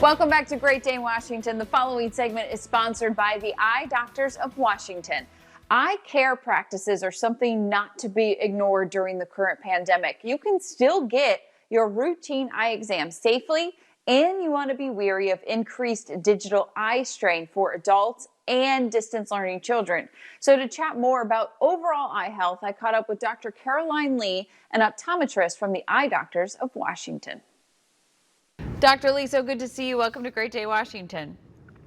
Welcome back to Great Day Washington. The following segment is sponsored by the Eye Doctors of Washington. Eye care practices are something not to be ignored during the current pandemic. You can still get your routine eye exam safely, and you want to be wary of increased digital eye strain for adults and distance learning children. So to chat more about overall eye health, I caught up with Dr. Caroline Lee, an optometrist from the Eye Doctors of Washington. Dr. Lee, so good to see you. Welcome to Great Day Washington.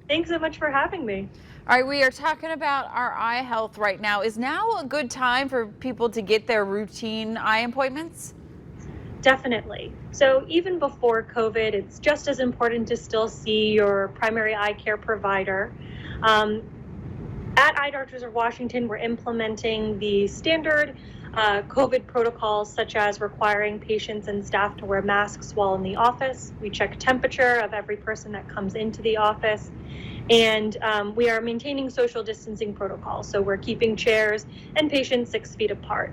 Thanks so much for having me. All right, we are talking about our eye health right now. Is now a good time for people to get their routine eye appointments? Definitely. So even before COVID, it's just as important to still see your primary eye care provider. At Eye Doctors of Washington, we're implementing the standard COVID protocols, such as requiring patients and staff to wear masks while in the office. We check temperature of every person that comes into the office. And we are maintaining social distancing protocols. So we're keeping chairs and patients 6 feet apart.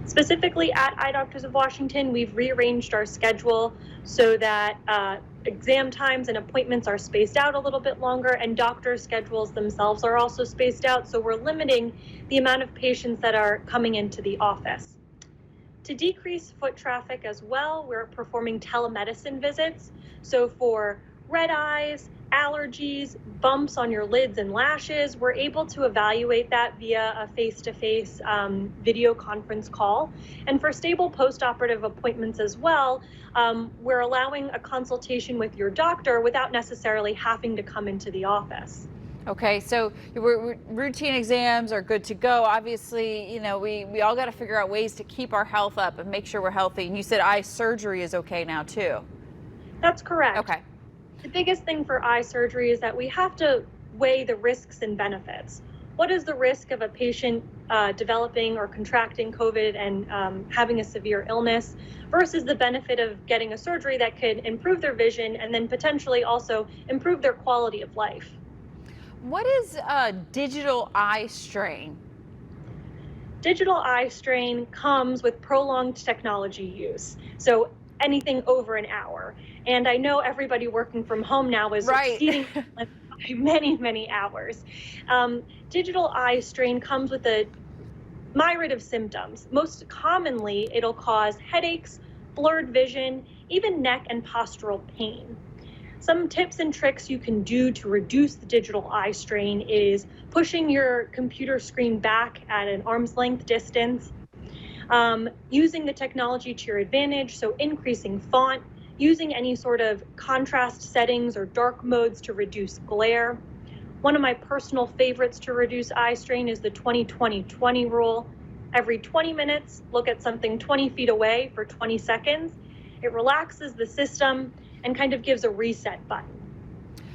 Specifically at Eye Doctors of Washington, we've rearranged our schedule so that exam times and appointments are spaced out a little bit longer, and doctors' schedules themselves are also spaced out, so we're limiting the amount of patients that are coming into the office. To decrease foot traffic as well, we're performing telemedicine visits. So for red eyes, allergies, bumps on your lids and lashes, we're able to evaluate that via a face-to-face video conference call. And for stable post-operative appointments as well, we're allowing a consultation with your doctor without necessarily having to come into the office. Okay, so routine exams are good to go. Obviously, you know, we all got to figure out ways to keep our health up and make sure we're healthy. And you said eye surgery is okay now too. That's correct. Okay. The biggest thing for eye surgery is that we have to weigh the risks and benefits. What is the risk of a patient developing or contracting COVID and having a severe illness versus the benefit of getting a surgery that could improve their vision and then potentially also improve their quality of life? What is digital eye strain? Digital eye strain comes with prolonged technology use. So anything over an hour. And I know everybody working from home now is exceeding many, many hours. Digital eye strain comes with a myriad of symptoms. Most commonly, it'll cause headaches, blurred vision, even neck and postural pain. Some tips and tricks you can do to reduce the digital eye strain is pushing your computer screen back at an arm's length distance, using the technology to your advantage, so increasing font, using any sort of contrast settings or dark modes to reduce glare. One of my personal favorites to reduce eye strain is the 20-20-20 rule. Every 20 minutes, look at something 20 feet away for 20 seconds. It relaxes the system and kind of gives a reset button.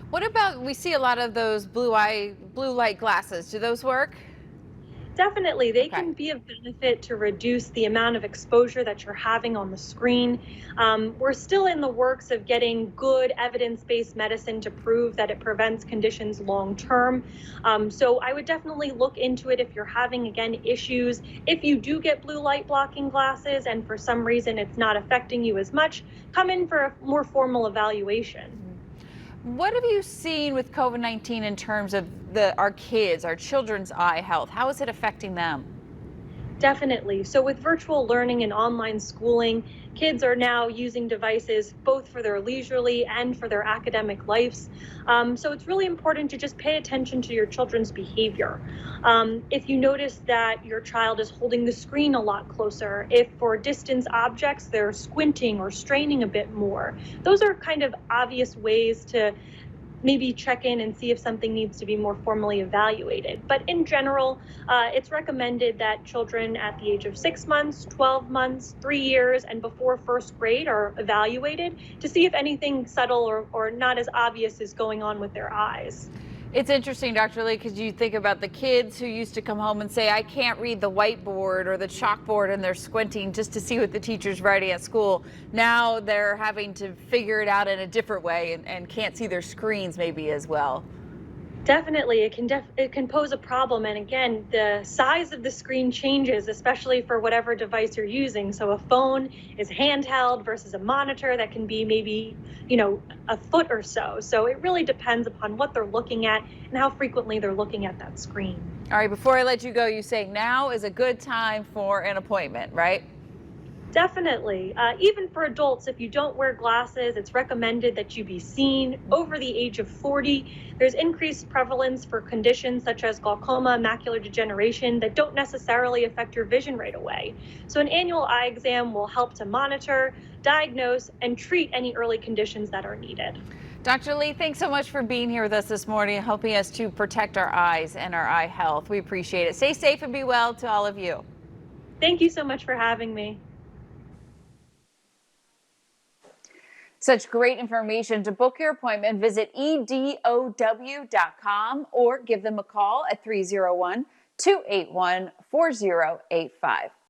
What about, we see a lot of those blue light glasses. Do those work? Definitely, they can be of benefit to reduce the amount of exposure that you're having on the screen. We're still in the works of getting good evidence-based medicine to prove that it prevents conditions long term. So I would definitely look into it if you're having, again, issues. If you do get blue light blocking glasses and for some reason it's not affecting you as much, come in for a more formal evaluation. What have you seen with COVID-19 in terms of our kids, our children's eye health? How is it affecting them? Definitely. So with virtual learning and online schooling, kids are now using devices both for their leisurely and for their academic lives. So it's really important to just pay attention to your children's behavior. If you notice that your child is holding the screen a lot closer, if for distance objects they're squinting or straining a bit more, those are kind of obvious ways to maybe check in and see if something needs to be more formally evaluated. But in general, it's recommended that children at the age of 6 months, 12 months, 3 years, and before first grade are evaluated to see if anything subtle or not as obvious is going on with their eyes. It's interesting, Dr. Lee, because you think about the kids who used to come home and say, I can't read the whiteboard or the chalkboard, and they're squinting just to see what the teacher's writing at school. Now they're having to figure it out in a different way and can't see their screens maybe as well. Definitely, it can pose a problem. And again, the size of the screen changes, especially for whatever device you're using. So a phone is handheld versus a monitor that can be maybe, a foot or so. So it really depends upon what they're looking at and how frequently they're looking at that screen. All right, before I let you go, you say now is a good time for an appointment, right? Definitely. Even for adults, if you don't wear glasses, it's recommended that you be seen over the age of 40. There's increased prevalence for conditions such as glaucoma, macular degeneration that don't necessarily affect your vision right away. So, an annual eye exam will help to monitor, diagnose, and treat any early conditions that are needed. Dr. Lee, thanks so much for being here with us this morning, helping us to protect our eyes and our eye health. We appreciate it. Stay safe and be well to all of you. Thank you so much for having me. Such great information. To book your appointment, visit EDOW.com or give them a call at 301-281-4085.